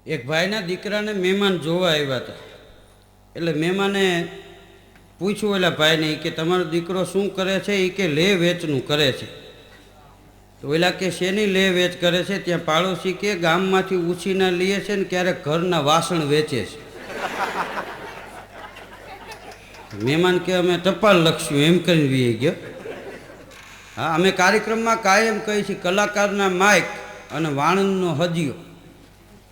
એક ભાઈના દીકરાને મહેમાન જોવા આવ્યા હતા. એટલે મહેમાને પૂછ્યું ઓલા ભાઈને કે તમારો દીકરો શું કરે છે? એ કે લે વેચનું કરે છે. તો ઓલા કે શેની લે વેચ કરે છે? ત્યાં પાડોશી કે ગામમાંથી ઉછીના લે છે ને ક્યારેક ઘરના વાસણ વેચે છે. મહેમાન કે અમે ટપાલ લખશું એમ કરીને વી ગયો. હા, અમે કાર્યક્રમમાં કાયમ કહી છીએ કલાકારના માઇક અને વાણંદનો હજીયો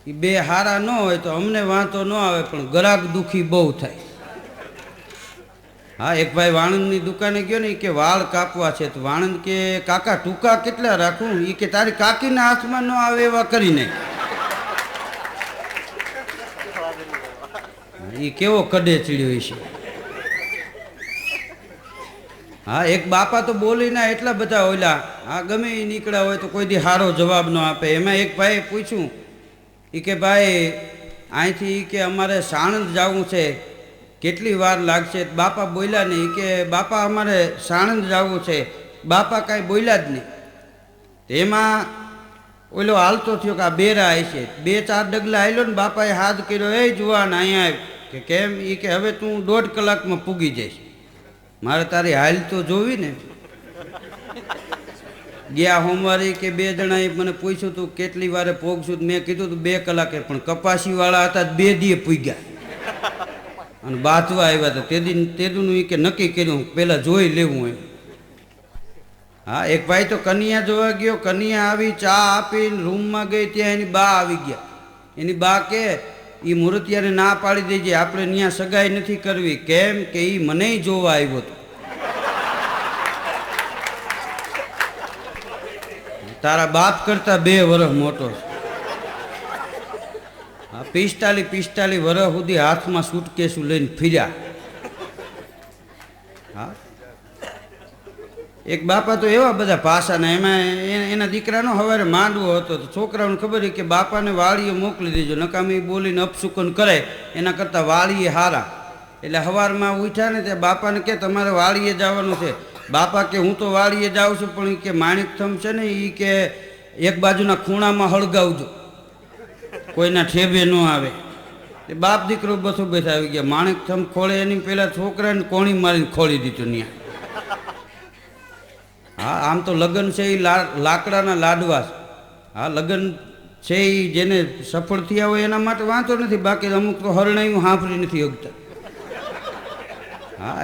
એ બે હારા ન હોય તો અમને વાંધો ન આવે, પણ ગ્રાહક દુઃખી બહુ થાય. હા, એક ભાઈ વાણંદની દુકાને ગયો ને, એ કે વાળ કાપવા છે. તો વાણંદ કે કાકા ટૂંકા કેટલા રાખું? એ કે તારી કાકીના હાથમાં ન આવે એવા કરીને. એ કેવો કડે ચીડ્યો છે. હા, એક બાપા તો બોલીના એટલા બધા ઓલા હા ગમે એ નીકળ્યા હોય તો કોઈ દી સારો જવાબ ન આપે. એમાં એક ભાઈએ પૂછ્યું એ કે ભાઈ અહીંથી કે અમારે સાણંદ જવું છે, કેટલી વાર લાગશે? બાપા બોલ્યા નહીં. કે બાપા અમારે સાણંદ જવું છે. બાપા કાંઈ બોલ્યા જ નહીં. એમાં ઓલો હાલતો થયો કે આ બેરા છે. 2-4 ડગલા હાલ્યો ને બાપાએ હાથ કર્યો, એ જુવાન અહીંયા આવ. કે કેમ? એ કે હવે તું 1.5 કલાકમાં પૂગી જઈશ. મારે તારી હાલ તો જોવી ને. ગયા સોમવારે કે 2 જણાએ મને પૂછ્યું તું કેટલી વારે પોગશું? મેં કીધું તું 2 કલાકે, પણ કપાસીવાળા હતા 2 દીએ પૂગ્યા અને બાથવા આવ્યા હતા. તેદુનું એ કે નક્કી કર્યું પહેલાં જોઈ લેવું એમ. હા, એક ભાઈ તો કન્યા જોવા ગયો. કન્યા આવી, ચા આપીને રૂમમાં ગઈ. ત્યાં એની બા આવી ગયા. એની બા કે એ મૂર્તિયાને ના પાડી દેજે, આપણે ત્યાં સગાઈ નથી કરવી. કેમ? કે એ મને જોવા આવ્યો હતો. તારા બાપ કરતા 2 વર્ષ મોટો છે. હા, 45 વર્ષ સુધી હાથમાં સૂટકેસું લઈને ફર્યા. હા, એક બાપા તો એવા બધા પાસાના. એમાં એના દીકરાનો સવારે માંડવો હતો. તો છોકરાઓને ખબર કે બાપાને વાળીએ મોકલી દેજો, નકામી બોલીને અપશુકન કરે એના કરતાં વાળીએ હારા. એટલે સવારમાં ઉઠ્યા ને ત્યાં બાપાને કે તમારે વાળીએ જવાનું છે. બાપા કે હું તો વાળીએ જાઉં છું, પણ એ કે માણિકથમ છે ને એ કે એક બાજુના ખૂણામાં હળગાવજો, કોઈના ઠેબે ન આવે. એ બાપ દીકરો બસો બેઠા આવી ગયા. માણિકથમ ખોળે એની પહેલાં છોકરાને કોણી મારીને ખોળી દીધું ત્યાં. હા, આમ તો લગ્ન છે એ લાકડાના લાડવા. હા, લગ્ન છે એ જેને સફળ થયા હોય એના માટે વાંધો નથી, બાકી અમુક તો હરણાયું સાંભળી નથી શકતા. હા,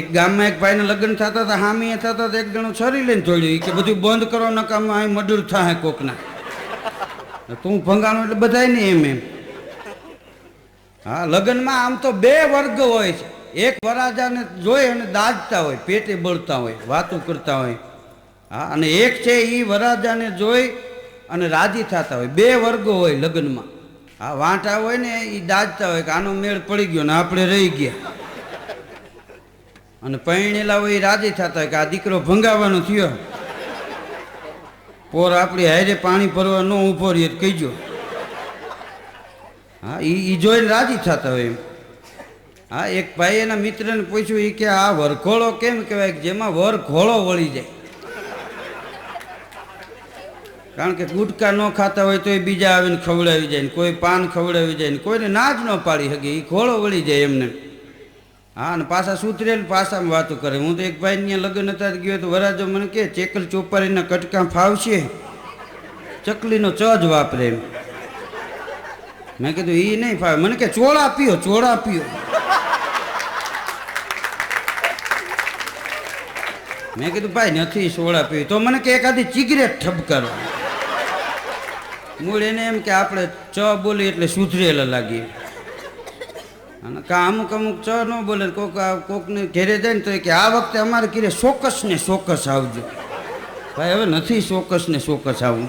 એક ગામમાં એક ભાઈને લગ્ન થતા હતા, હામી થતા હતા. એક જણો છરી લઈને થોડ્યું કે બધું બંધ કરો, નકામાં અહીં મર્ડર થાય કોકના. તું ભંગાણો એટલે બધાય નહીં એમ. હા, લગ્નમાં આમ તો 2 વર્ગ હોય છે. એક વરાજાને જોઈ અને દાજતા હોય, પેટે બળતા હોય, વાતો કરતા હોય. હા, અને એક છે એ વરાજાને જોઈ અને રાજી થતા હોય. 2 વર્ગો હોય લગ્નમાં. હા, વાંટા હોય ને એ દાજતા હોય કે આનો મેળ પડી ગયો ને આપણે રહી ગયા. અને પરણેલા હોય એ રાજી થતા હોય કે આ દીકરો ભંગાવાનો થયો, પોર આપણી હારે પાણી ભરવા ન ઊભો રહીએ કહીજો. હા, એ જોઈને રાજી થતા હોય એમ. હા, એક ભાઈ એના મિત્રને પૂછ્યું એ કે આ વરઘોળો કેમ કહેવાય? જેમાં વરઘોળો વળી જાય. કારણ કે ગુટકા ન ખાતા હોય તો એ બીજા આવીને ખવડાવી જાય ને, કોઈ પાન ખવડાવી જાય ને, કોઈને ના જ ન પાડી શકે. એ ઘોળો વળી જાય એમને. હા, અને પાછા સુધરેલ પાછામાં વાતો કરે. હું તો એક ભાઈ ત્યાં લગ્ન હતા ગયો તો વરાજો મને કે ચેકલ ચોપારીના કટકા ફાવશે, ચકલીનો ચ જ વાપરે એમ. મેં કીધું એ નહીં ફાવે. મને કે ચોળા પીઓ, ચોળા પીઓ. મેં કીધું ભાઈ નથી સોડા પીવી. તો મને કે એકાદી સિગરેટ ઠપકારો. મૂળ એને એમ કે આપણે ચ બોલીએ એટલે સુધરેલા લાગીએ. અને અમુક ચ ન બોલે. કોકને ઘેરે જાય ને તો કે આ વખતે અમારે ઘેરે ચોક્કસ ને ચોક્કસ આવજો. ભાઈ હવે નથી ચોક્કસ ને ચોક્કસ આવવું.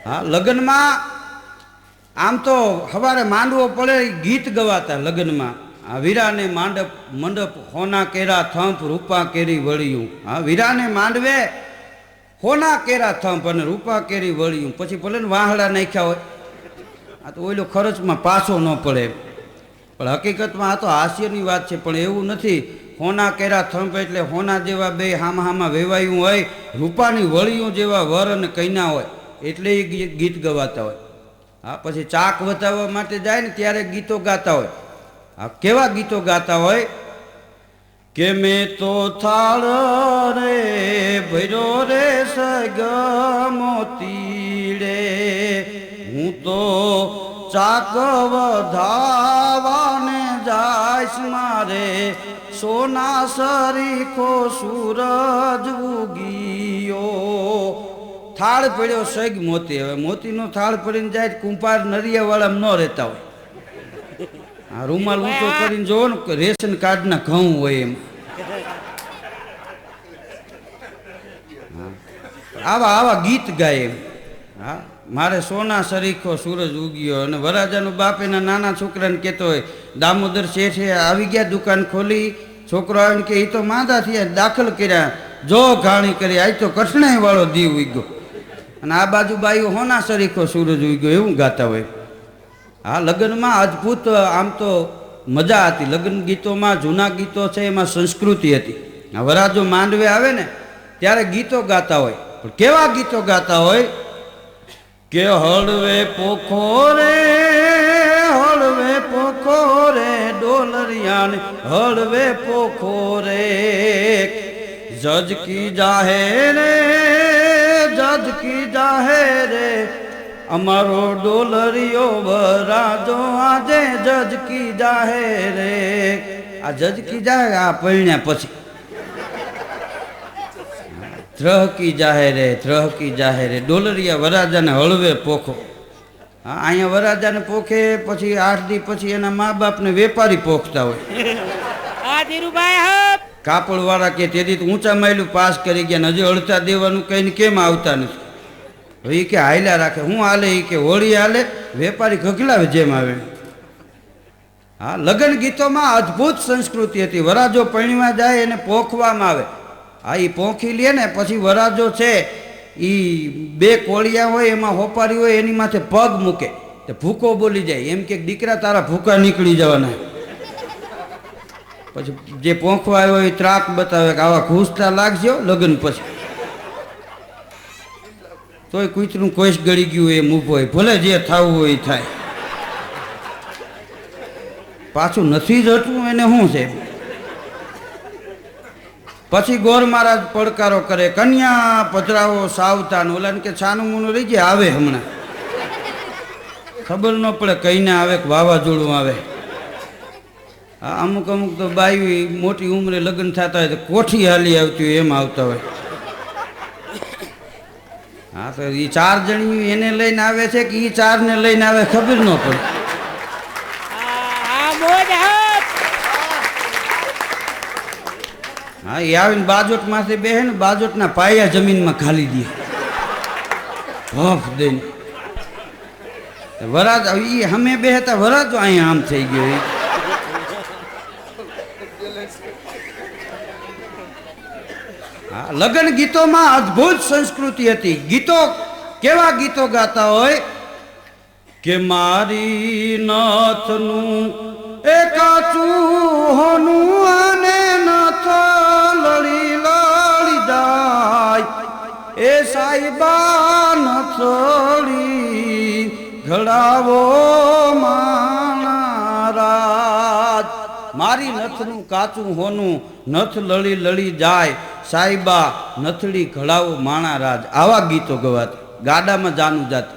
હા, લગ્નમાં આમ તો સવારે માંડવો પડે ગીત ગવાતા લગ્નમાં. આ વીરાને મંડપ હોના કેરા થંપ રૂપા કેરી વળિયું. હા, વીરાને માંડવે હોના કેરા થંપ અને રૂપા કેરી વળિયું. પછી ભલે ને વાહડા નાખ્યા હોય. આ તો ઓઈલો ખર્ચમાં પાછો ન પડે. પણ હકીકતમાં આ તો હાસ્યની વાત છે. પણ એવું નથી. હોના કેરા થંપ એટલે હોના જેવા 2 હામાં વેવાયું હોય, રૂપાની વળિયું જેવા વર અને કૈના હોય એટલે એ ગીત ગવાતા હોય. હા પછી ચાક વધાવવા માટે જાય ને ત્યારે ગીતો ગાતા હોય. આ કેવા ગીતો ગાતા હોય કે મેં તો થાળ રે ભર્યો રે સગ મોતી રે, હું તો ચાક વધાવાને જાઈશ મારે સોના સરીખો સૂરજ ઉગીયો. થાળ પડ્યો સગ મોતી. હવે મોતીનો થાળ પડીને જાય કુંભાર નરિયાવાળામાં ન રહેતા હોય. આ રૂમાલ ઊંચો કરીને જોવો ને રેશન કાર્ડના ઘઉં હોય એમ. આવા આવા ગીત ગાય એમ. હા મારે સોના સરીખો સૂરજ ઉગ્યો. અને વરાજાનો બાપ એના નાના છોકરાને કહેતો હોય દામોદર શેઠે આવી ગયા દુકાન ખોલી, છોકરો આવીને કે એ તો માંદા થયા દાખલ કર્યા, જો ઘાણી કરી આજ તો કઠણાઈ વાળો દીવ ઉગ્યો. અને આ બાજુ બાયું હોના સરીખો સૂરજ ઉગ્યો એવું ગાતા હોય. હા લગ્નમાં અદ્ભુત આમ તો મજા હતી. લગ્ન ગીતોમાં જૂના ગીતો છે એમાં સંસ્કૃતિ હતી. વરાજો માંડવે આવે ને ત્યારે ગીતો ગાતા હોય. પણ કેવા ગીતો ગાતા હોય કે હળવે પોખોરે હળવે પોખોરે ડોલરિયાને હળવે પોખોરે, જજ કી જાહે રે જજ કી જાહે રે, અમારો ડોલરિયો વરાજો આજે જજ કી જાહે રે. આ જજ કી જાહે આ પરણ્યા પછી ત્રહકી જાહેરે ત્રહકી જાહેરે ડોલરિયા વરાજાને હળવે પોખો. હા અહીંયા વરાજાને પોખે પછી 8 દી પછી એના મા બાપને વેપારી પોખતા હોય. કાપડ વાળા કે તેથી ઊંચા માયલું પાસ કરી ગયા, હજી અડધા દેવાનું કહીને કેમ આવતા નથી. હવે એ કે હાલ્યા રાખે. હું હાલે એ કે હોળી હાલે, વેપારી ખગલાવે જેમ આવે. હા લગ્ન ગીતોમાં અદ્ભુત સંસ્કૃતિ હતી. વરાજો પરણવા જાય એને પોખવામાં આવે. હા એ પોંખી લે ને પછી વરાજો છે એ 2 કોળિયા હોય એમાં હોપારી હોય એની માથે પગ મૂકે તો ભૂકો બોલી જાય. એમ કે દીકરા તારા ભૂકા નીકળી જવાના. પછી જે પોંખવા આવ્યો એ ત્રાક બતાવે કે આવા ઘૂસતા લાગજો લગ્ન પછી. તોય કૂતરું કોઈશ ગળી ગયું એમ ઊભો હોય, ભલે જે થવું હોય એ થાય. પાછું નથી જતું એને શું છે. પછી ગોર મહારાજ પડકારો કરે કન્યા પધરાવો સાવધાન. ઓલાને કે છાનું મૂનું રહી જાય આવે હમણાં, ખબર ન પડે કઈને આવે કે વાવાઝોડું આવે. હા અમુક અમુક તો બાઈ મોટી ઉંમરે લગ્ન થતા હોય તો કોઠી હાલી આવતી હોય એમ આવતા હોય. હા તો એ 4 જણી એને લઈને આવે છે કે એ 4 ને લઈને આવે ખબર ન પડે. હા એ આવીને બાજોટ માંથી બેહે ને બાજોટના પાયા જમીનમાં ખાલી દે ભફ દઈને. વરાજ એ અમે બેહતા વરાજો અહીંયા આમ થઈ ગયો. હા લગ્ન ગીતોમાં અદ્ભુત સંસ્કૃતિ હતી. ગીતો કેવા ગીતો ગાતા હોય કે મારી નાથનું એકાચું હોનું અને નાથ લડી લડી જાય, એ સાઈબા નથડી ઘડાવો માણારાજ. મારી નથનું કાચું હોનું નથ લડી લડી જાય, સાઈબા નથડી ઘડાવો માણારાજ. આવા ગીતો ગવાતા. ગાડામાં જાનું જાત.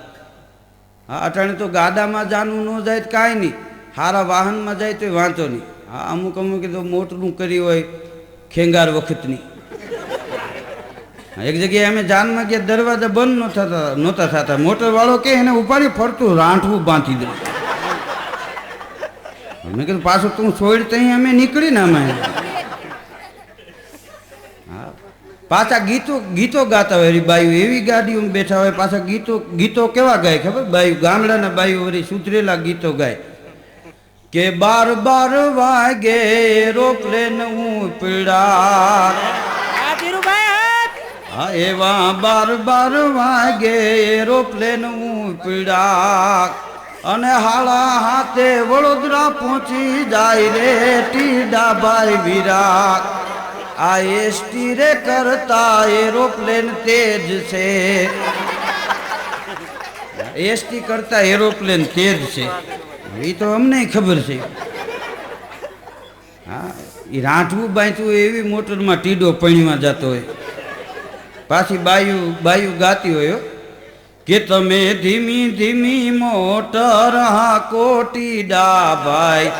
હા અટાણે તો ગાડામાં જાનું ન જાય તો કાંઈ નહીં, સારા વાહનમાં જાય તો વાંધો નહીં. હા અમુક અમુક તો મોટરું કરી હોય ખેંગાર વખતની. એક જગ્યાએ અમે જાનમાં ગયા દરવાજા બંધ નહોતા થતા. મોટરવાળો કે એને ઉપાડી ફરતું રાંઠવું બાંધી દે. મેં કીધું પાછું તું છોડ ત્યાં અમે નીકળીને અમે. હા પાછા ગીતો ગાતા હોય. બાયું એવી ગાડીઓમાં બેઠા હોય પાછા ગીતો કેવા ગાય ખબર? બાયું ગામડાના બાયું વળી સુધરેલા ગીતો ગાય કે 12 વાગે એરોપ્લેન ઉપડા. હા એવા 12 વાગે એરોપ્લેન ઉપડા અને હાળા હાથે વડોદરા પહોંચી જાય રે ટીડાભાઈ વિરાટ. આ એસટી રે કરતા એરોપ્લેન તેજ છે. એસટી કરતા એરોપ્લેન તેજ છે એ તો અમને ખબર છે. હા, એ રાંઠવું બાંધવું એવી મોટરમાં ટીડો પણીમાં જતો હોય. પાછી બાયું ગાતી હોય કે તમે ધીમી ધીમી મોટર હાકો ટીડા ભાઈ,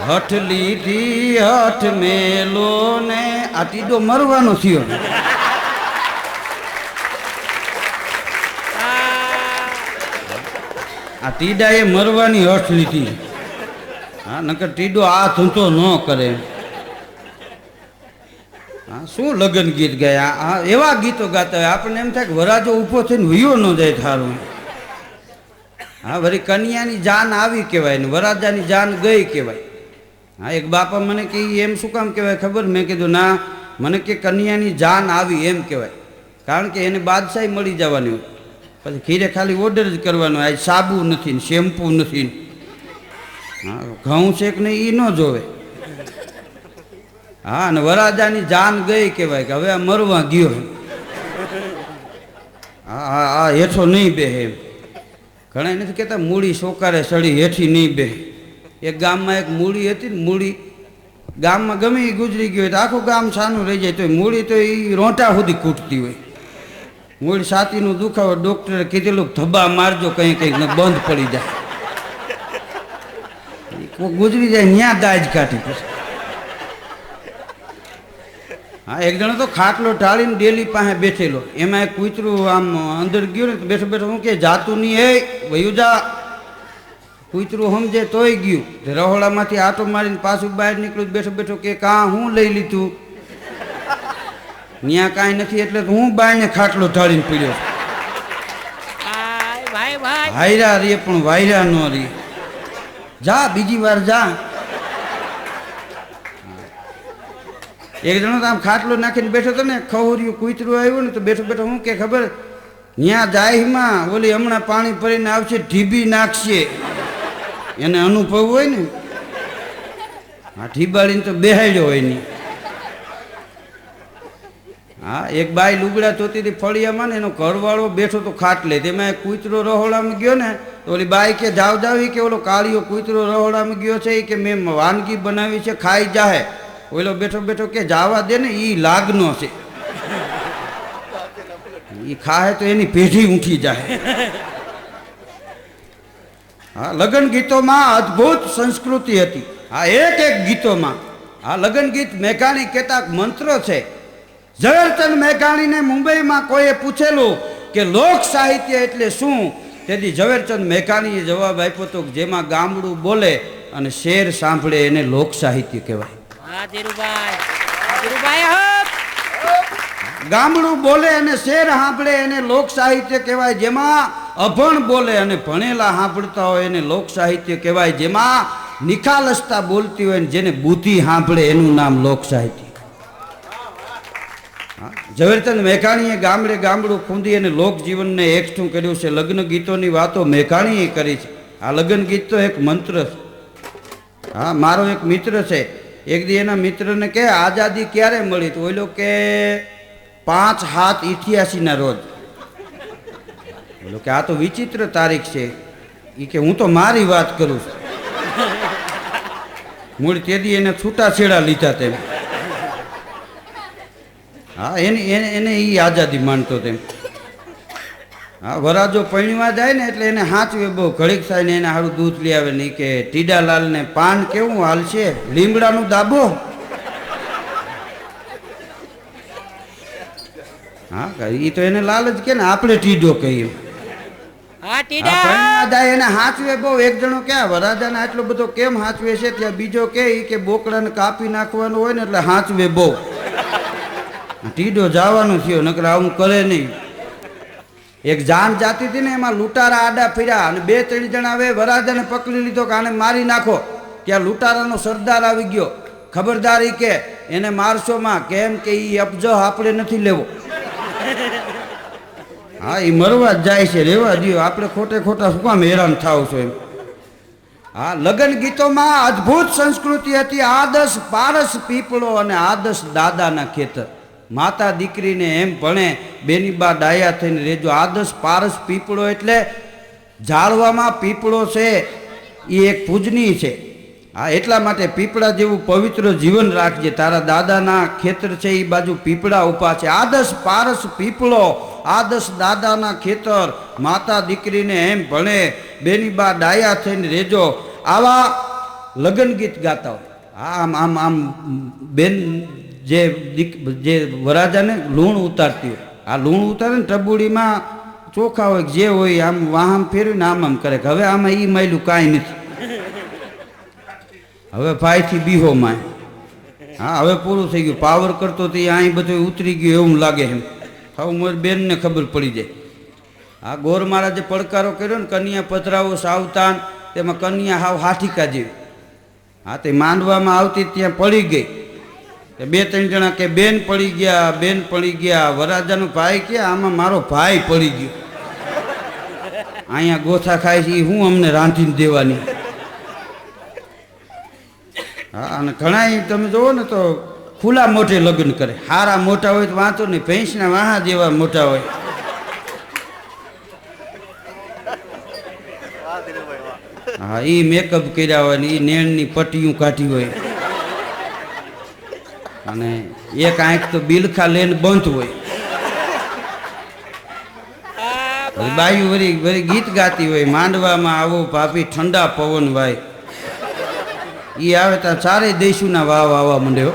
હઠ લીધી હઠ મેલો ને. આ ટીડો મરવાનો થયો. આ ટીડા એ મરવાની હઠ લીધી. હા, નકર ટીડો આ ધંધો ન કરે. હા, શું લગ્ન ગીત ગયા. આ એવા ગીતો ગાતા હોય આપણને એમ થાય કે વરાજો ઊભો થઈને વયો ન જાય થારું. હા, વળી કન્યાની જાન આવી કહેવાય ને વરાજાની જાન ગઈ કહેવાય. હા, એક બાપા મને કે એમ શું કામ કહેવાય ખબર? મેં કીધું ના, મને કે કન્યાની જાન આવી એમ કહેવાય. કારણ કે એને બાદશાહી મળી જવાની હોય. પછી ખીરે ખાલી ઓર્ડર જ કરવાનો. આ સાબુ નથી ને શેમ્પુ નથી. હા, ઘઉં છે કે નહીં એ ન જોવે. હા, અને વરાજાની જાન ગઈ કહેવાય કે હવે આ મરવા ગયો. હા, આ હેઠો નહીં બેહે. ઘણા નથી કહેતા મૂડી સોકારે સડી હેઠી નહીં બેહે. એક ગામમાં એક મૂડી હતી ને, મૂડી ગામમાં ગમે એ ગુજરી ગયો હોય તો આખું ગામ સાનું રહી જાય, તો મૂડી તો એ રોંટા સુધી કૂટતી હોય. મૂળ છાતીનું દુખાવો, ડોક્ટરે કીધેલું ધબ્બા મારજો કંઈ કંઈક બંધ પડી જાય. ગુજરી જાય ન્યા દાજ કાઢી પછી. હા, એક જણો તો ખાટલો ઢાળીને ડેલી પાસે બેઠેલો. એમાં એક કૂતરું આમ અંદર ગયું ને તો બેઠો બેઠો હું કે જાતું નહીં હે વયું જા. કૂતરું સમજે તોય ગયું. રહોડામાંથી આટો મારીને પાછું બહાર નીકળ્યું. બેઠો બેઠો કે કાં હું લઈ લીધું? ન્યા કાંઈ નથી એટલે હું બાયને ખાટલો ઢાળીને પીડ્યો. વાયરા રે પણ વાયરા ન રે. જા બીજી વાર જા. એક જણો તો આમ ખાટલો નાખીને બેઠો હતો ને, ખહુર્યું કૂતરું આવ્યું ને તો બેઠો બેઠો હું કે ખબર? ન્યા જાહેમાં ઓલી હમણાં પાણી ભરીને આવશે ઢીબી નાખશે. એને અનુભવ હોય ને. હા, ઢીબાડીને તો બેહાડ્યો હોય નહીં. હા, એક બાઈ લુગડા ધોતી હતી ફળિયામાં ને, એનો ઘરવાળો બેઠો તો ખાટલે. તેમાં કૂતરો રહોડામાં ગયો ને તો ઓલી બાઈ કે જાવ જાવ કે ઓલો કાળિયો કૂતરો રહોડામાં ગયો છે કે મેં વાનગી બનાવી છે ખાઈ જાહે. ઓલો બેઠો બેઠો કે જાવા દે ને, ઈ લાગનો છે, ઈ ખાહે તો એની પેઢી ઊંઠી જાય. હા, લગ્ન ગીતોમાં અદ્ભુત સંસ્કૃતિ હતી. હા, એક ગીતોમાં આ લગ્ન ગીત મેઘાણી કહેતા મંત્રો છે. ઝવેરચંદ મેઘાણીને મુંબઈમાં કોઈએ પૂછેલું કે લોક સાહિત્ય એટલે શું? તેથી ઝવેરચંદ મેઘાણીએ જવાબ આપ્યો હતો કે જેમાં ગામડું બોલે અને શેર સાંભળે એને લોક સાહિત્ય કહેવાય. ગામડું બોલે અને શેર સાંભળે એને લોક સાહિત્ય કહેવાય. જેમાં અભણ બોલે અને ભણેલા સાંભળતા હોય એને લોક સાહિત્ય કહેવાય. જેમાં નિખાલસતા બોલતી હોય ને જેને બુદ્ધિ સાંભળે એનું નામ લોક સાહિત્ય. ઝવેરચંદ મેઘાણીએ ગામડે ગામડું ખૂંદી અને લોકજીવનને એકઠું કર્યું છે. લગ્ન ગીતોની વાતો મેઘાણીએ કરી છે. આ લગ્ન ગીત તો એક મંત્ર છે. હા, મારો એક મિત્ર છે. એક દી એના મિત્રને કે આઝાદી ક્યારે મળી? તો ઓલો કે 5/7/88 રોજ. બોલો કે આ તો વિચિત્ર તારીખ છે. એ કે હું તો મારી વાત કરું છું. મૂળ તેદી એને છૂટાછેડા લીધા તેમ. હા, એને એ આઝાદી માનતો તેમ. હા, વરાજો પૈણવા જાય ને એટલે એને હાચવે બહુ. ઘડીક થાય ને એને સારું દૂધ લઈ આવે નહીં કે ટીડાલાલને પાન કેવું હાલશે? લીમડાનું દાબો. હા, એ તો એને લાલ જ કે ને, આપણે ટીડો કહીએ. એને હાચવે બહુ. એક જણો ક્યાં વરાજાને આટલો બધો કેમ હાચવે છે? ત્યાં બીજો કે બોકડાને કાપી નાખવાનું હોય ને એટલે હાચવે બહુ. ટીડો જવાનું થયો, નકર આવું કરે નહીં. એક જાન જાતી હતી ને, એમાં લૂંટારા આડા ફર્યા અને 2-3 જણા આવે વરાજાને પકડી લીધો કે આને મારી નાખો. ત્યાં લૂંટારાનો સરદાર આવી ગયો. ખબરદારી કે એને મારશો માં, કેમ કે એ અબજો આપણે નથી લેવો. હા, એ મરવા જ જાય છે, રેવા દો, આપણે ખોટે ખોટા શું કામ હેરાન થાવ છો એમ. હા, લગ્ન ગીતોમાં અદ્ભુત સંસ્કૃતિ હતી. આદર્શ પારસ પીપળો અને આદર્શ દાદાના ખેતર. માતા દીકરીને એમ ભણે બેની બા ડાયા થઈને રેજો. આદર્શ પારસ પીપળો એટલે ઝાડવામાં પીપળો છે એ એક પૂજનીય છે. હા, એટલા માટે પીપળા જેવું પવિત્ર જીવન રાખજે. તારા દાદાના ખેતર છે એ બાજુ પીપળા ઊભા છે. આદર્શ પારસ પીપળો, આદર્શ દાદાના ખેતર. માતા દીકરીને એમ ભણે, બેની બા ડાયા થઈને રેજો. આવા લગ્ન ગીત ગાતા હોય. આમ આમ આમ બેન જે વરાજાને લૂણ ઉતારતી હોય, આ લૂણ ઉતારે ને ટબુડીમાં ચોખા હોય જે હોય, આમ વાહમ ફેરવીને આમ કરે કે હવે આમાં ઈ માયલું કાંઈ નથી, હવે ભાઈથી બીહો માય. હા, હવે પૂરું થઈ ગયું. પાવર કરતો તો અહીં બધું ઉતરી ગયું એવું લાગે એમ. હવે મારી બેનને ખબર પડી જાય. આ ગોર મહારાજે પડકારો કર્યો ને, કન્યા પધરાવો સાવધાન, તેમાં કન્યા હાવ હાથીકા જેવી. હા, તે માંડવામાં આવતી ત્યાં પડી ગઈ. બે ત્રણ જણા કે બેન પડી ગયા, બેન પડી ગયા. વરાજાનો ભાઈ કે આમાં મારો ભાઈ પડી ગયો, અહીંયા ગોથા ખાય છે, હું અમને રાંધીને દેવાની. હા, અને ઘણા તમે જોવો ને તો ખુલ્લા મોઢે લગ્ન કરે. હારા મોટા હોય તો વાંચો ને, ભેંસના વાહા જેવા મોટા હોય. હા, એ મેકઅપ કર્યા હોય ને એ નેણની પટ્ટીયું કાઢી હોય, અને એક આંખ તો બિલખા લઈને બંધ હોય. બાયુ વળી વળી ગીત ગાતી હોય, માંડવામાં આવો ભાભી ઠંડા પવન ભાઈ. એ આવે ત્યાં ચારેય દેશુના વાવ આવવા માંડ્યો.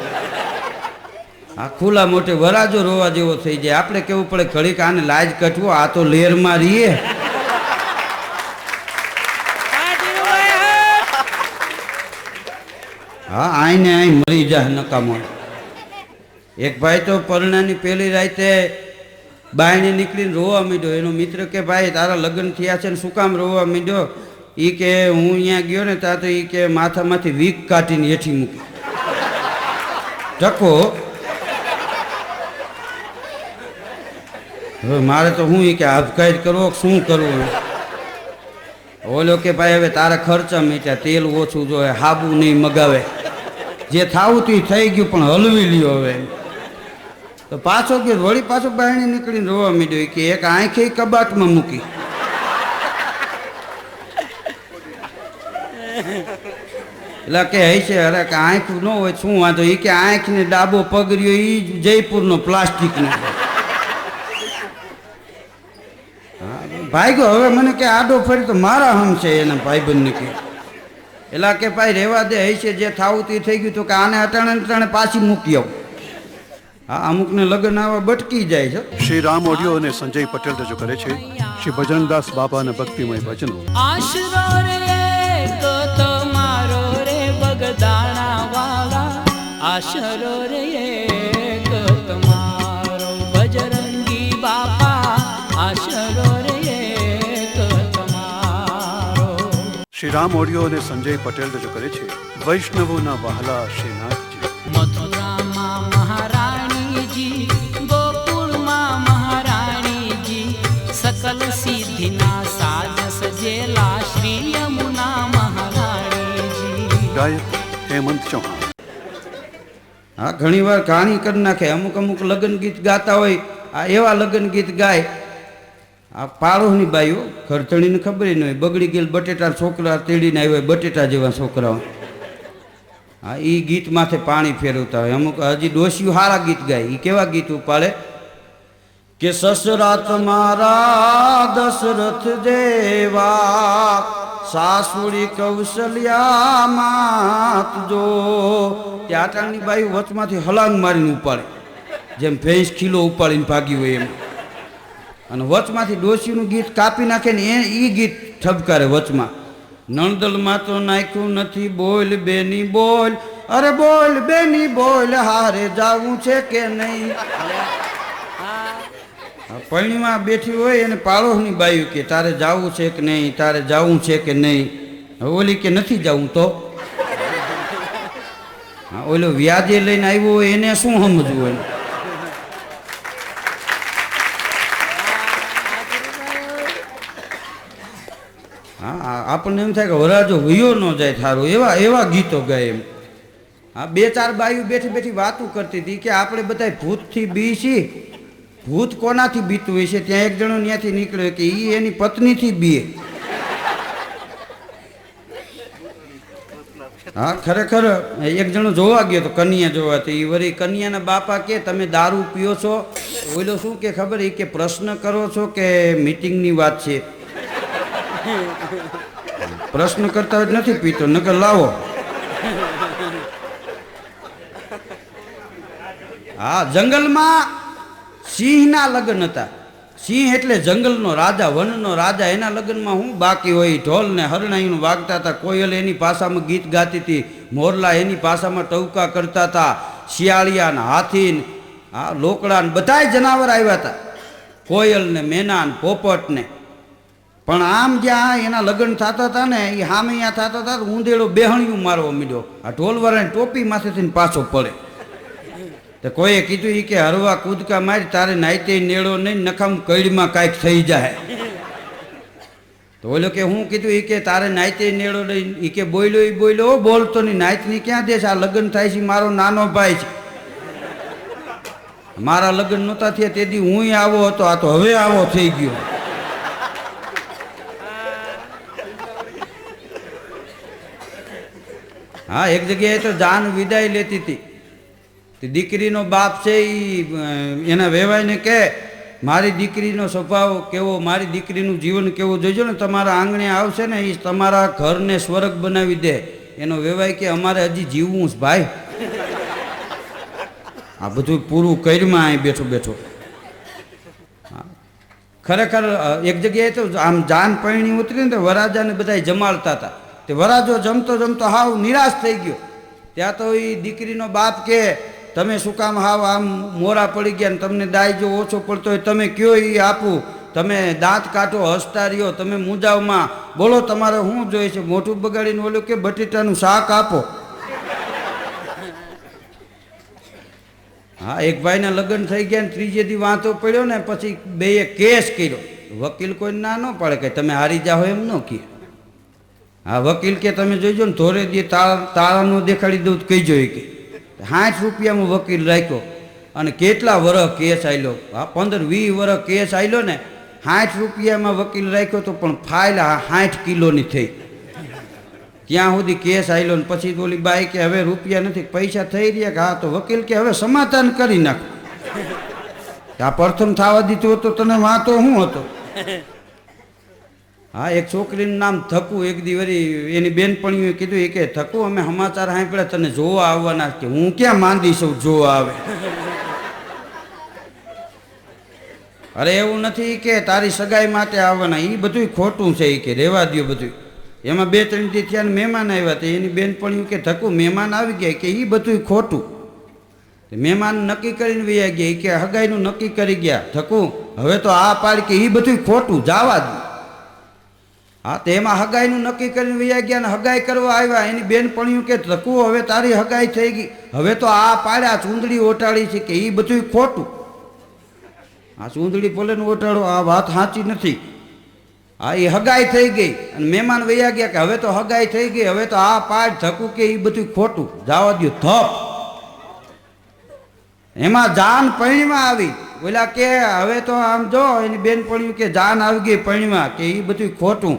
આ ખુલ્લા મોટે વરાજો રોવા જેવો થઈ જાય. આપણે કેવું પડે ઘડીક આને લાજ કટવો, આ તો લેરમાં રહીએ. હા, આઈને આઈ મરી જાય નકામો. એક ભાઈ તો પરણાની પહેલી રાતે બાયણે નીકળીને રોવા માંડ્યો. એનો મિત્ર કે ભાઈ તારા લગ્ન થયા છે ને શું કામ રોવા માંડ્યો? એ કે હું અહીંયા ગયો ને ત્યાં તો એ કે માથામાંથી વીક કાઢીને હેઠી મૂકી ટકો. હવે મારે તો હું કે આપઘાત કરવો શું કરવું? ઓલો કે ભાઈ હવે તારા ખર્ચા મીટ્યા, તેલ ઓછું જોઈએ, હાબુ નહીં મગાવે, જે થાવું તું થઈ ગયું પણ હલવી લ્યો હવે. તો પાછો ગયો, વળી પાછો બાયણે નીકળીને રોવા માંડ્યો કે એક આંખે કબાટમાં મૂકી. એટલે કે હશે અરે કે આંખ ન હોય શું વાંધો? એ કે આંખને ડાબો પગર્યો એ જયપુરનો પ્લાસ્ટિકનો. ભાઈ ગયો હવે મને કે આડો ફરી તો મારા હમ છે એના ભાઈબંધને કે. એટલે કે ભાઈ રહેવા દે, હશે જે થાવું તે થઈ ગયું. તો કે આને અટાણે અટાણે પાછી મૂકી આવું. હા, અમુકને લગ્ન આવા બટકી જાય છે. શ્રી રામ ઓડિયો અને સંજય પટેલ રજૂ કરે છે શ્રી ભજનદાસ બાબાના ભક્તિમય ભજનો. આશરો રે તો તમારો રે બગદાણા વાળા, આશરો રે તો તમારો બજરંગી બાપા, આશરો રે તો તમારો. શ્રી રામ ઓડિયો અને સંજય પટેલ રજૂ કરે છે વૈષ્ણવોના વહાલા શ્રીનાથજી. મથુરામાં મહારાણીજી, ગોકુળમાં મહારાણીજી, સકલ સિદ્ધિના સાજ સજેલા શ્રી યમુના મહારાણીજી. ગાયક હેમંત ચૌહાણ. હા, ઘણી વાર કહાણી કરી નાખે. અમુક અમુક લગ્ન ગીત ગાતા હોય, આ એવા લગ્ન ગીત ગાય. આ પાડોશની બાઈઓ ઘરધણીને ખબર ન હોય, બગડી ગયેલ બટેટા છોકરા તેડીને આવ્યા હોય, બટેટા જેવા છોકરાઓ. હા, એ ગીત માથે પાણી ફેરવતા હોય. અમુક હજી ડોશીઓ સારા ગીત ગાય. એ કેવા ગીત ઉપાડે કે સસરા તમારા દશરથ જેવા, સાસુડી કૌશલ્યા માત જો. ત્યાં આટાણની બાઈ વચમાંથી હલાંગ મારીને ઉપાડે, જેમ ભેંસ ખીલો ઉપાડીને ભાગી હોય એમ. અને વચમાંથી ડોશીનું ગીત કાપી નાખે ને એ ગીત ઠપકારે વચમાં. નણદલમાં તો નાખ્યું નથી, બોલ બેની બોલ, અરે બોલ બેની બોલ, હારે જાવું છે કે નહીં? પૈણીમાં બેઠી હોય અને પાડોશની બાયું કે તારે જાવું છે કે નહીં, તારે જાવું છે કે નહીં? ઓલી કે નથી જાવું તો. હા, ઓલો વ્યાજે લઈને આવ્યો હોય એને શું સમજવું હોય? હા, આપણને એમ થાય કે વરાજો વયો ન જાય થારો, એવા એવા ગીતો ગાય એમ. હા, બે ચાર બાયું બેઠી બેઠી વાતું કરતી હતી કે આપણે બધા ભૂતથી બી છીએ. ભૂત કોનાથી બીતું હોય છે? ત્યાં એક જણો ત્યાંથી નીકળ્યો કે એ એની પત્નીથી બીએ. હા ખરેખર એક જણો જોવા ગયો તો કન્યા જોવા, તો એ વળી કન્યાના બાપા કે તમે દારૂ પીઓ છો? ઓલો શું કે ખબર, એ કે પ્રશ્ન કરો છો કે મીટિંગની વાત છે? પ્રશ્ન કરતા હોય નથી પીતો, નકર લાવો. હા, જંગલમાં સિંહના લગ્ન હતા. સિંહ એટલે જંગલનો રાજા, વનનો રાજા. એના લગ્નમાં હું બાકી હોય, ઢોલ ને હરણાઈનું વાગતા હતા, કોયલ એની ભાષામાં ગીત ગાતી હતી, મોરલા એની ભાષામાં ટવકા કરતા હતા, શિયાળિયા ને હાથી ને લોકડા ને બધાય જનાવર આવ્યા હતા, કોયલ ને મેના ને પોપટ ને. પણ આમ જ્યાં એના લગ્ન થતા હતા ને એ સામે ત્યાં થતા હતા, ઊંધેડો બેહણિયું મારવા માંડ્યો. આ ઢોલવાળાની ટોપી માથેથી પાછો પડે. તો કોઈએ કીધું કે હરવા કૂદકા મારી તારે નાઈતે નેળો નહીં, નખામ કઈડમાં કાંઈક થઈ જાય. તો ઓલો કે હું કીધું કે તારે નાઈતે નેળો નહીં. એ કે બોલ્યો બોલતો નહીં, નાઈતની ક્યાં દેશ, આ લગ્ન થાય છે મારો નાનો ભાઈ છે. મારા લગ્ન નહોતા થયા તેથી હું આવો હતો, આ તો હવે આવો થઈ ગયો. હા, એક જગ્યાએ તો જાન વિદાય લેતી હતી. દીકરીનો બાપ છે એના વેવાઈને કે મારી દીકરીનો સ્વભાવ કેવો, મારી દીકરીનું જીવન કેવું જોઈજો ને, તમારા આંગણે આવશે ને એ તમારા ઘરને સ્વર્ગ બનાવી દે. એનો વેવાય કે અમારે હજી જીવવું છે ભાઈ. આ બધું પૂરું કર્યું અહીં બેઠો બેઠો. ખરેખર એક જગ્યાએ તો આમ જાન પૈણી ઉતરી ને વરાજાને બધા જમાડતા હતા. તે વરાજો જમતો જમતો હાવ નિરાશ થઈ ગયો. ત્યાં તો એ દીકરીનો બાપ કે તમે શું કામ હાવ આમ મોરા પડી ગયા ને, તમને દાય જો ઓછો પડતો હોય તમે કયો એ આપું, તમે દાંત કાઢો હસતા રહ્યો, તમે મૂંઝાવમાં બોલો તમારે શું જોઈએ છે? મોઢું બગાડીને ઓલું કે બટેટાનું શાક આપો. હા, એક ભાઈના લગ્ન થઈ ગયા ને ત્રીજે દી વાંધો પડ્યો ને પછી બેએ કેસ કર્યો. વકીલ કોઈ ના ન પાડે કે તમે હારી જાઓ એમ ન કહે. હા, વકીલ કે તમે જોઈજો ને ધોરે દી તાળા નો દેખાડી દઉં તો કહીજો કે 60 રૂપિયામાં વકીલ રાખ્યો અને કેટલા વર્ષ કેસ આલ્યો. હા, 15-20 વર્ષ કેસ આલ્યો ને, 60 રૂપિયામાં વકીલ રાખ્યો તો પણ ફાઇલ 60 કિલોની થઈ. ત્યાં સુધી કેસ આલ્યો ને પછી ઓલી બાઈ કે હવે રૂપિયા નથી, પૈસા થઈ રહ્યા કે હા, તો વકીલ કે હવે સમાધાન કરી નાખો. આ પ્રથમ થવા દીધું તો તને વાંધો શું હતો? હા, એક છોકરીનું નામ થકુ. એક દી વળી એની બેનપણીઓએ કીધું કે થકુ અમે સમાચાર સાંભળ્યા તને જોવા આવવાના. કે હું ક્યાં માંદી છું જોવા આવે? અરે એવું નથી કે તારી સગાઈ માટે આવવાના, એ બધું ખોટું છે. એ કે રેવા દો બધું. એમાં 2-3 દી થયા મહેમાન આવ્યા હતા. એની બેનપણીઓ કે થકુ મહેમાન આવી ગયા, કે એ બધું ખોટું. મહેમાન નક્કી કરીને વયા ગયા, કે હગાઈનું નક્કી કરી ગયા. થકુ હવે તો આ પાડ, કે એ બધું ખોટું, જવા દો. હા, તો એમાં હગાઈનું નક્કી કરીને વયા ગયા ને હગાઈ કરવા આવ્યા. એની બેનપણીઓ કે થકુ હવે તારી હગાઈ થઈ ગઈ, હવે તો આ પાડ્યા ચૂંદડી ઓટાડી છે, કે એ બધું ખોટું. આ ચૂંદડી ભલે ને ઓટાડો, આ વાત સાચી નથી. હા, એ હગાઈ થઈ ગઈ અને મહેમાન વયા ગયા, કે હવે તો હગાઈ થઈ ગઈ, હવે તો આ પાડ. થકુ કે એ બધું ખોટું, જવા દો. થપ એમાં જાન પૈણીમાં આવી. ઓલા કે હવે તો આમ જો એની બેનપણીઓ કે જાન આવી ગઈ પૈણીમાં, કે એ બધું ખોટું.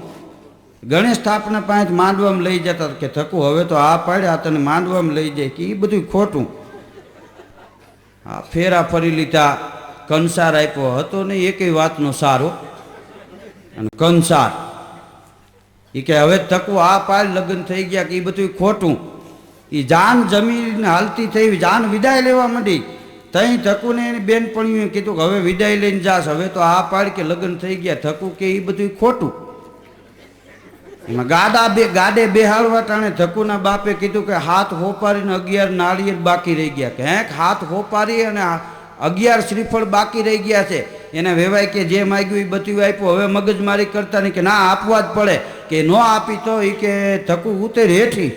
ગણેશ સ્થાપના પાંચ માંડવામાં લઈ જતા, કે થકુ હવે તો આ પાડ્યા તને માંડવામાં લઈ જાય, કે એ બધું ખોટું. હા, ફેરા ફરી લીધા, કંસાર આપ્યો હતો નહીં એકેય વાતનો સારો. અને કંસાર એ કે હવે થકુ આ પાડ લગ્ન થઈ ગયા, કે એ બધું ખોટું. એ જાન જમીન હાલતી થઈ, જાન વિદાય લેવા માંડી. તઈ થકુને એની બેનપણીઓએ કીધું કે હવે વિદાય લઈને જાશ, હવે તો આ પાડ કે લગ્ન થઈ ગયા. થકુ કે એ બધું ખોટું. એમાં ગાડે બેહાડવા ટાણે થકુના બાપે કીધું કે હાથ હોપારીને 11 નાળિયેર બાકી રહી ગયા. કે હે, હાથ હોપારી અને 11 શ્રીફળ બાકી રહી ગયા છે. એને વેવાય કે જે માગ્યું એ બધું આપ્યું, હવે મગજમારી કરતા નહીં, કે ના આપવા જ પડે, કે ન આપી તો એ કે થકુ ઉતર હેઠી.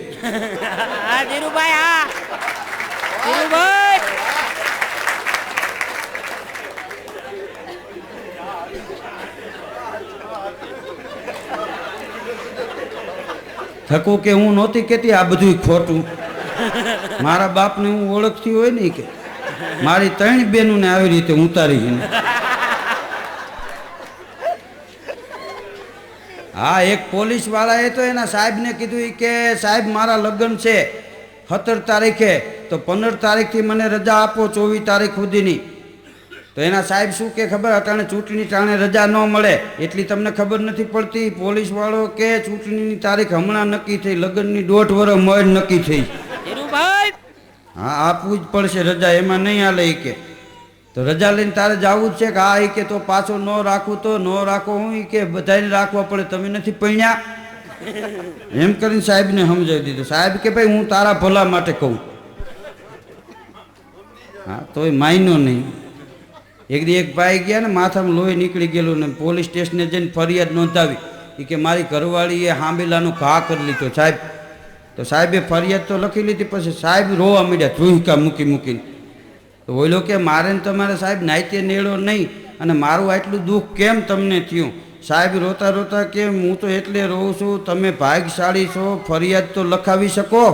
થકુ કે હું નહોતી કેતી આ બધું ખોટું. મારા બાપને હું ઓળખતી હોય ને, કે મારી 3 બહેનોને આવી રીતે ઉતારી. હા, એક પોલીસ વાળાએ તો એના સાહેબને કીધું ઈ કે સાહેબ મારા લગ્ન છે 17 તારીખે, તો 15 તારીખથી મને રજા આપો 24 તારીખ સુધીની. તો એના સાહેબ શું કે ખબર, અટાણે ચૂંટણી ટાણે રજા ન મળે એટલી તમને ખબર નથી પડતી. પોલીસ વાળો કે ચૂંટણીની તારીખ હમણાં નક્કી થઈ, લગ્નની 1.5 વર્ષ મોડ નક્કી થઈ. હા, આપવું જ પડશે રજા, એમાં નહીં હાલે ઈ કે. તો રજા લઈને તારે જવું જ છે કે? હા, ઈ કે તો પાછો ન રાખું તો ન રાખો. હું ઈ કે બધાને રાખવા પડે, તમે નથી પૈણ્યા એમ કરીને સાહેબને સમજાવી દીધું. સાહેબ કે ભાઈ હું તારા ભલા માટે કહું. હા, તોય માયનો નહીં. એક દી એક ભાઈ ગયા ને માથામાં લોહી નીકળી ગયેલું ને પોલીસ સ્ટેશને જઈને ફરિયાદ નોંધાવી. એ કે મારી ઘરવાળીએ હાંબેલાનો ઘા કરી લીધો સાહેબ. તો સાહેબે ફરિયાદ તો લખી લીધી, પછી સાહેબ રોવા માંડ્યા ધ્રુહિકા મૂકી મૂકીને. તો ઓલો કે મારે ને તમારે સાહેબ નાઈતે નેળો નહીં, અને મારું આટલું દુઃખ કેમ તમને થયું? સાહેબ રોતા રોતા કે હું તો એટલે રોઉં છું, તમે ભાગ્યશાળી છો, ફરિયાદ તો લખાવી શકો.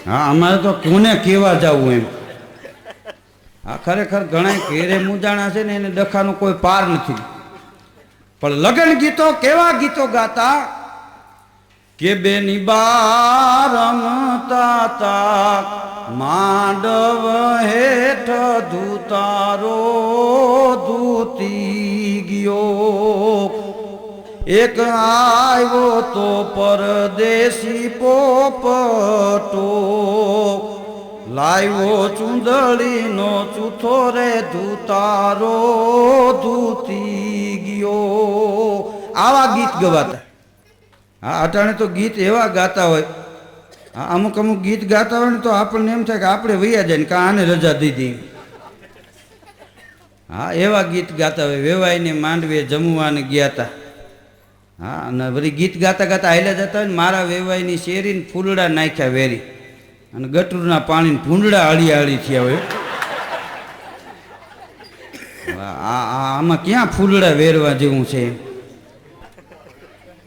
હા, અમારે તો કોને કેવા જવું એમ. હા, ખરેખર ઘણા ઘેરે મુજાણા છે ને એને ડખાનો કોઈ પાર નથી. પણ લગ્ન ગીતો કેવા ગીતો ગાતા કે બેની બા રમતા તા માંડવ હેઠ ધૂતારો ધૂતી ગયો, એક આવ્યો તો પરદેશી પોપટો, લાવ્યો ચૂંદડીનો ચૂથો રે ધૂતારો ધૂતી ગયો. આવા ગીત ગવાતા. હા, અટાણે તો ગીત એવા ગાતા હોય. હા, અમુક અમુક ગીત ગાતા હોય ને તો આપણને એમ થાય કે આપણે વૈયા જાય ને કાં આને રજા દીધી. હા, એવા ગીત ગાતા હોય. વેવાઈને માંડવે જમવાને ગયા હતા. હા, અને વળી ગીત ગાતા ગાતા હાલ્યા જતા હોય ને મારા વેવાઈની શેરીને ફૂલડા નાખ્યા વેરી, અને ગટરના પાણીને ભૂંડડા હળી હળી થયા હોય. આમાં ક્યાં ફૂલડા વેરવા જેવું છે?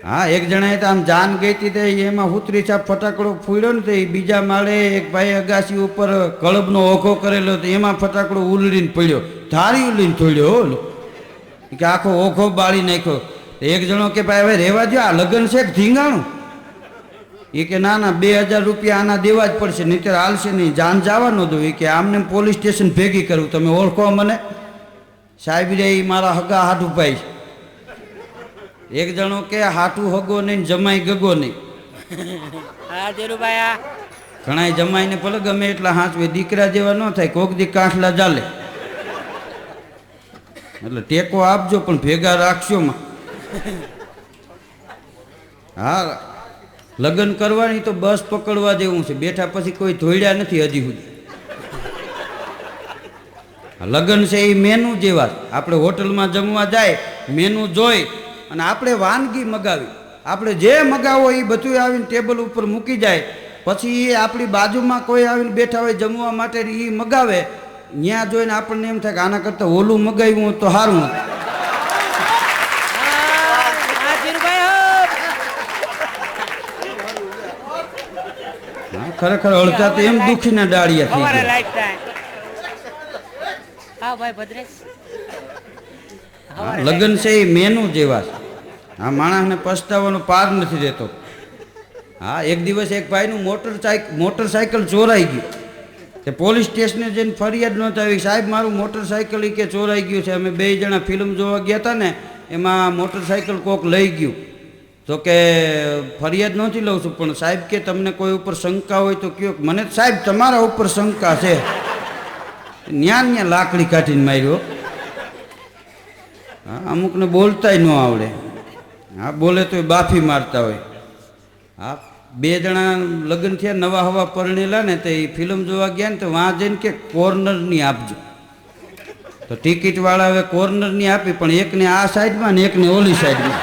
હા, એક જણાએ તો આમ જાન ગઈ હતી, એમાં હુતરી છાપ ફટાકડો ફૂડ્યો ને, તો એ બીજા માળે એક ભાઈ અગાસી ઉપર કળબનો ઓઘો કરેલો હતો, એમાં ફટાકડો ઉલડીને પડ્યો, ધારી ઉલીને થોડ્યો કે આખો ઓઘો બાળી નાખ્યો. એક જણો કે ભાઈ હવે રહેવા દો, આ લગ્ન છે કે ધીંગાણું? એ કે ના ના 2000 રૂપિયા આના દેવા જ પડશે, નહીંતર હાલશે નહીં, જાન જવા ન દો. એ કે આમને પોલીસ સ્ટેશન ભેગી કરવું, તમે ઓળખો મને? સાહેબ રે એ મારા હગા હાટું ભાઈ. એક જણો કે હાટું હગો નહીં, જમાઈ ગગો નહીં. ઘણા જમાઈને ભલે ગમે એટલા હાંચવે, દીકરા જેવા ન થાય, કોક દી કાંઠલા ચાલે. એટલે ટેકો આપજો પણ ભેગા રાખશો માં. હા, લગ્ન કરવાની તો બસ પકડવા જેવું છે, બેઠા પછી કોઈ ધોઈડ્યા નથી હજી સુધી. લગ્ન છે એ મેનુ જેવા. આપણે હોટલમાં જમવા જાય, મેનુ જોઈ અને આપણે વાનગી મગાવી, આપણે જે મગાવો એ બધું આવીને ટેબલ ઉપર મૂકી જાય. પછી એ આપણી બાજુમાં કોઈ આવીને બેઠા હોય જમવા માટે, એ મગાવે, ત્યાં જોઈને આપણને એમ થાય કે આના કરતાં ઓલું મગાવ્યું તો સારું હતું. ખરેખર અડધા તો એમ દુખીને ડાળિયા થઈ ગયા. લગ્ન છે એ મેનુ જેવા છે. હા, માણસને પસ્તાવાનો પાર નથી રહેતો. હા, એક દિવસ એક ભાઈનું મોટરસાયકલ ચોરાઈ ગયું. તે પોલીસ સ્ટેશને જઈને ફરિયાદ નોંધાવી, સાહેબ મારું મોટરસાયકલ કે ચોરાઈ ગયું છે. અમે 2 જણા ફિલ્મ જોવા ગયા હતા ને, એમાં મોટરસાયકલ કોક લઈ ગયું. તો કે ફરિયાદ નહોતી લઉં છું, પણ સાહેબ કે તમને કોઈ ઉપર શંકા હોય તો કયો. મને સાહેબ તમારા ઉપર શંકા છે. ન્યા લાકડી કાઢીને માર્યો. હા, અમુકને બોલતાય ન આવડે. હા, બોલે તો બાફી મારતા હોય. હા, 2 જણા લગ્ન થયા, નવા હવા પરણેલા ને, તો એ ફિલ્મ જોવા ગયા ને, તો વાં જઈને કે કોર્નરની આપજો. તો ટિકિટ વાળા હવે કોર્નરની આપી, પણ એકને આ સાઈડમાં ને એકને ઓલી સાઈડમાં.